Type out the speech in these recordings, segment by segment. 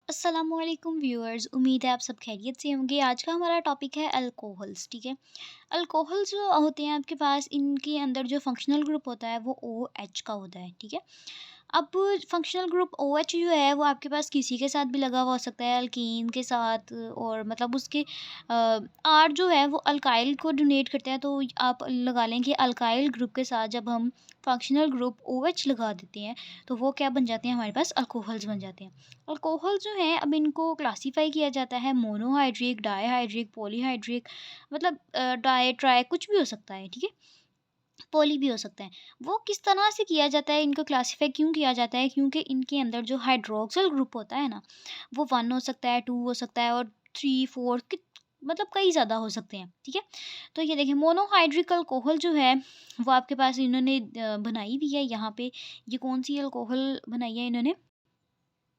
अस्सलामुअलैकुम व्यूअर्स, उम्मीद है आप सब खैरियत से होंगे। आज का हमारा टॉपिक है अल्कोहल्स। ठीक है। अल्कोहल जो होते हैं आपके पास, इनके अंदर जो फंक्शनल ग्रुप होता है वो ओ एच का होता है। ठीक है। अब फंक्शनल ग्रुप ओ एच जो है वो आपके पास किसी के साथ भी लगा हुआ हो सकता है, अल्कीन के साथ, और मतलब उसके आर जो है वो अल्काइल को डोनेट करते हैं। तो आप लगा लें कि अल्काइल ग्रुप के साथ जब हम फंक्शनल ग्रुप ओ एच लगा देते हैं तो वो क्या बन जाते हैं, हमारे पास अल्कोहल्स बन जाते हैं। अल्कोहल जो हैं, अब इनको क्लासिफाई किया जाता है मोनोहाइड्रिक, डाईहाइड्रिक, पॉलीहाइड्रिक, मतलब डाई ट्राई कुछ भी हो सकता है। ठीक है। पॉली भी हो सकता है। वो किस तरह से किया जाता है, इनको क्लासिफाई क्यों किया जाता है, क्योंकि इनके अंदर जो हाइड्रोक्सिल ग्रुप होता है ना, वो 1 हो सकता है, 2 हो सकता है, और 3 4 मतलब कई ज़्यादा हो सकते हैं। ठीक है। तो ये देखिए, मोनोहाइड्रिक अल्कोहल जो है वो आपके पास इन्होंने बनाई भी है यहाँ पे। ये कौन सी अल्कोहल बनाई है इन्होंने,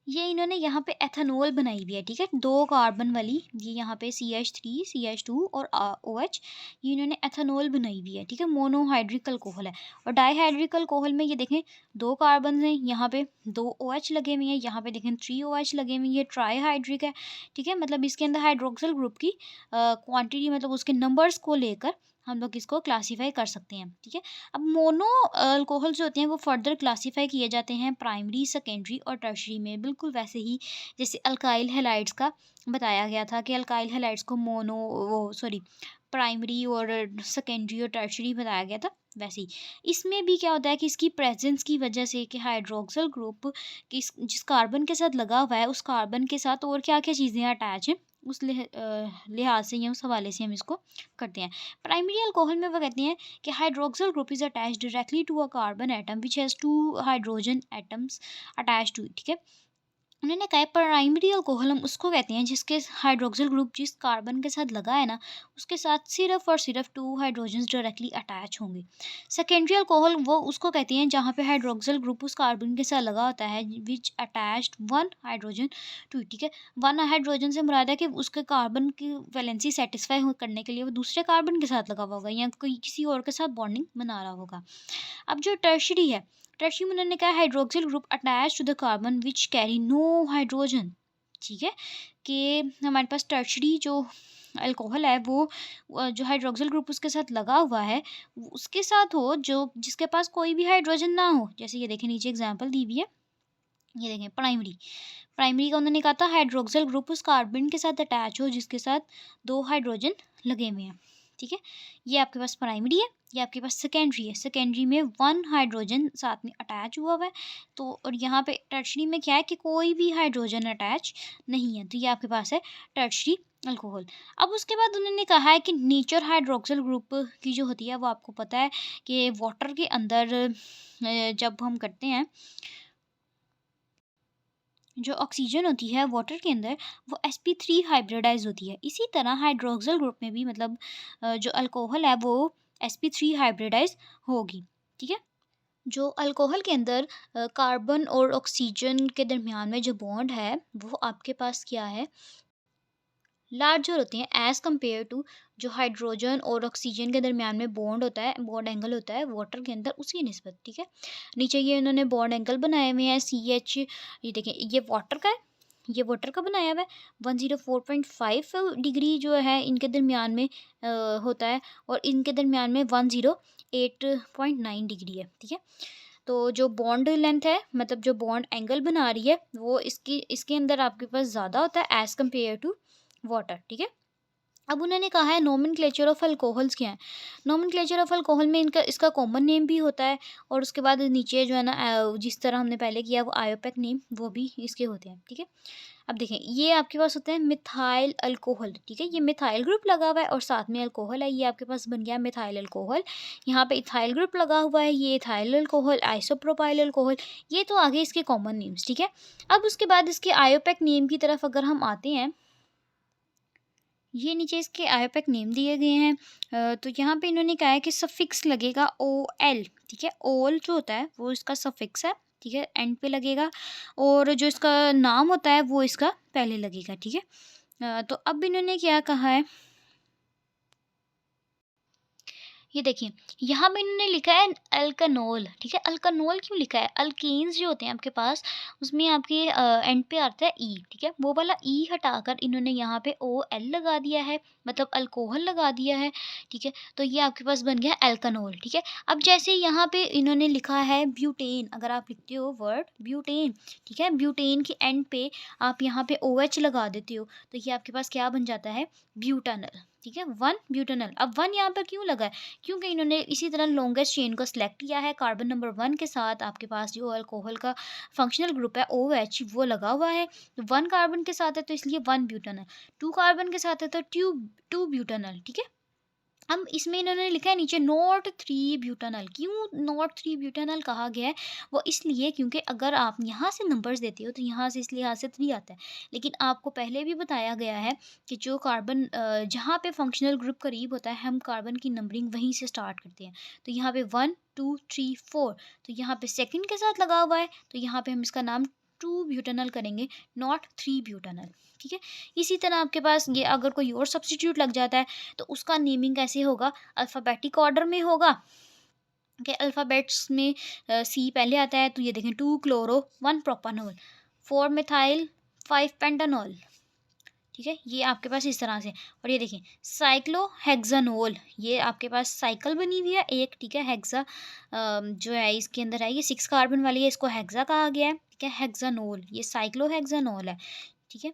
ये इन्होंने यहाँ पे एथेनॉल बनाई हुई है। ठीक है। 2 कार्बन वाली, ये यहाँ पे CH3, CH2 और OH, ये इन्होंने एथेनॉल बनाई हुई है। ठीक है। मोनोहाइड्रिक अल्कोहल है। और डाईहाइड्रिक अल्कोहल में ये देखें, 2 कार्बन हैं, यहाँ पे 2 OH लगे हुए हैं, यहाँ पे देखें 3 OH लगे हुए हैं। ये ट्राईहाइड्रिक है। ठीक है। मतलब इसके अंदर हाइड्रोक्सिल ग्रुप की क्वांटिटी, मतलब उसके नंबर्स को लेकर हम लोग इसको क्लासीफाई कर सकते हैं। ठीक है। अब मोनो अल्कोहल जो होते हैं वो फर्दर क्लासीफाई किए जाते हैं प्राइमरी, सेकेंडरी और टर्शरी में, बिल्कुल वैसे ही जैसे अल्काइल हैलाइड्स का बताया गया था कि अल्काइल हैलाइड्स को मोनो, वो सॉरी, प्राइमरी और सेकेंडरी और टर्शरी बताया गया था। वैसे ही इसमें भी क्या होता है कि इसकी प्रेजेंस की वजह से कि हाइड्रोक्सिल ग्रुप जिस कार्बन के साथ लगा हुआ है, उस कार्बन के साथ और क्या क्या चीज़ें अटैच हैं, उस लिहाज से या उस हवाले से हम इसको करते हैं। प्राइमरी अल्कोहल में वो कहते हैं कि hydroxyl group is attached directly to a carbon atom which has 2 hydrogen atoms attached to it. ठीक है। उन्होंने कहा है प्राइमरी अल्कोहल हम उसको कहते हैं जिसके हाइड्रोक्सिल ग्रुप जिस कार्बन के साथ लगा है ना, उसके साथ सिर्फ और सिर्फ 2 हाइड्रोजन्स डायरेक्टली अटैच होंगे। सेकेंडरी अल्कोहल वो उसको कहते हैं जहाँ पे हाइड्रोक्सिल ग्रुप उस कार्बन के साथ लगा होता है विच अटैच्ड 1 हाइड्रोजन टू इट। ठीक है। 1 हाइड्रोजन से मुराद है कि उसके कार्बन की वैलेंसी सेटिस्फाई करने के लिए वो दूसरे कार्बन के साथ लगा हुआ होगा या कोई किसी और के साथ बॉन्डिंग बना रहा होगा। अब जो टर्शरी है, टर्शरी में उन्होंने कहा hydroxyl group attach to the carbon which carry no hydrogen. ठीक है। कि हमारे पास टर्शरी जो अल्कोहल है वो जो हाइड्रोक्सिल ग्रुप उसके साथ लगा हुआ है, उसके साथ हो जो जिसके पास कोई भी हाइड्रोजन ना हो। जैसे ये देखें, नीचे एग्जांपल दी हुई है, ये देखें प्राइमरी, प्राइमरी का उन्होंने कहा था हाइड्रोक्सिल ग्रुप उस कार्बन के साथ अटैच हो जिसके साथ 2 हाइड्रोजन लगे हुए हैं। ठीक है। ये आपके पास प्राइमरी है। ये आपके पास सेकेंडरी है। सेकेंडरी में 1 हाइड्रोजन साथ में अटैच हुआ हुआ है। तो और यहाँ पे टर्शरी में क्या है कि कोई भी हाइड्रोजन अटैच नहीं है। तो ये आपके पास है टर्शरी अल्कोहल। अब उसके बाद उन्होंने कहा है कि नेचर हाइड्रोक्सिल ग्रुप की जो होती है वो आपको पता है कि वाटर के अंदर जब हम करते हैं, जो ऑक्सीजन होती है वाटर के अंदर, वो sp3 हाइब्रिडाइज होती है। इसी तरह हाइड्रोक्सिल ग्रुप में भी, मतलब जो अल्कोहल है वो sp3 हाइब्रिडाइज होगी। ठीक है। जो अल्कोहल के अंदर कार्बन और ऑक्सीजन के दरमियान में जो बॉन्ड है वो आपके पास क्या है, लार्जर होते हैं एज़ कम्पेयर टू जो हाइड्रोजन और ऑक्सीजन के दरमियान में बॉन्ड होता है, बॉन्ड एंगल होता है वाटर के अंदर, उसकी निस्बत। ठीक है। नीचे ये इन्होंने बॉन्ड एंगल बनाए हुए हैं CH, ये देखें ये वाटर का है, ये वाटर का बनाया हुआ है। 104.5 डिग्री जो है इनके दरमियान में होता है, और इनके दरमियान में 108.9 डिग्री है। ठीक है। तो जो बॉन्ड लेंथ है, मतलब जो बॉन्ड एंगल बना रही है, वो इसके अंदर आपके पास ज़्यादा होता है एज़ कम्पेयर टू वाटर। ठीक है। अब उन्होंने कहा है नोमेनक्लेचर ऑफ अल्कोहल्स क्या है। नोमेनक्लेचर ऑफ अल्कोहल में इनका इसका कॉमन नेम भी होता है, और उसके बाद नीचे जो है ना जिस तरह हमने पहले किया वो आयोपेक नेम, वो भी इसके होते हैं। ठीक है। अब देखें, ये आपके पास होते हैं मिथाइल अल्कोहल। ठीक है। ये मिथाइल ग्रुप लगा हुआ है और साथ में अल्कोहल है, ये आपके पास बन गया मिथाइल अल्कोहल। यहाँ पे इथाइल ग्रुप लगा हुआ है, ये इथाइल अल्कोहल, आइसोप्रोपाइल अल्कोहल, ये तो आगे इसके कॉमन नेम्स। ठीक है। अब उसके बाद इसके आयोपेक नेम की तरफ अगर हम आते हैं, ये नीचे इसके आयोपेक नेम दिए गए हैं। तो यहाँ पे इन्होंने कहा है कि सफिक्स लगेगा OL। ठीक है। ओल जो होता है वो इसका सफिक्स है। ठीक है। एंड पे लगेगा, और जो इसका नाम होता है वो इसका पहले लगेगा। ठीक है। तो अब इन्होंने क्या कहा है, ये देखिए, यहाँ पे इन्होंने लिखा है अल्कानोल, ठीक है? अल्कानोल क्यों लिखा है? अल्केन्स जो होते हैं आपके पास, उसमें आपके एंड पे आता है ई, ठीक है? वो वाला ई हटाकर इन्होंने यहाँ पे OL लगा दिया है, मतलब अल्कोहल लगा दिया है, ठीक है? तो ये आपके पास बन गया अल्कानोल, ठीक है? अब जैसे यहाँ पे इन्होंने लिखा है ब्यूटेन, अगर आप लिखते हो वर्ड ब्यूटेन, ठीक है? ब्यूटेन के एंड पे आप यहाँ पे OH लगा देते हो, तो ये आपके पास क्या बन जाता है? ब्यूटानल, ठीक है? 1 ब्यूटानल। अब 1 यहाँ पर क्यों लगा है? क्योंकि इन्होंने इसी तरह लॉन्गेस्ट चेन को सिलेक्ट किया है, कार्बन नंबर 1 के साथ आपके पास जो अल्कोहल का फंक्शनल ग्रुप है OH वो लगा हुआ है। तो 1 कार्बन के साथ है तो इसलिए 1 ब्यूटानल, 2 कार्बन के साथ है तो 2 ब्यूटानल, ठीक है? अब इसमें इन्होंने लिखा है नीचे नॉट 3 ब्यूटानल। क्यों नॉट 3 ब्यूटानल कहा गया है? वो इसलिए क्योंकि अगर आप यहाँ से नंबर्स देते हो तो यहाँ से, इसलिए यहाँ से 3 आता है। लेकिन आपको पहले भी बताया गया है कि जो कार्बन जहाँ पे फंक्शनल ग्रुप करीब होता है, हम कार्बन की नंबरिंग वहीं से स्टार्ट करते हैं। तो यहाँ पे 1, 2, 3, 4, तो यहाँ पे सेकंड के साथ लगा हुआ है, तो यहाँ पे हम इसका नाम 2 ब्यूटानल करेंगे, नॉट 3 ब्यूटानल, ठीक है? इसी तरह आपके पास ये अगर कोई और सब्स्टिट्यूट लग जाता है तो उसका नेमिंग कैसे होगा? अल्फ़ाबेटिक ऑर्डर में होगा, कि अल्फ़ाबेट्स में सी पहले आता है, तो ये देखें 2 क्लोरो, 1 प्रोपानॉल, 4 मिथाइल, 5 पेंटानॉल, ठीक है? ये आपके पास इस तरह से। और ये देखिए साइक्लोहेक्सानोल, ये आपके पास साइकिल बनी हुई है एक, ठीक है? हेक्सा जो है इसके अंदर है, ये 6 कार्बन वाली है, इसको हेक्सा कहा गया है, ठीक है? हेक्सानोल, ये साइक्लोहेक्सानोल है, ठीक है?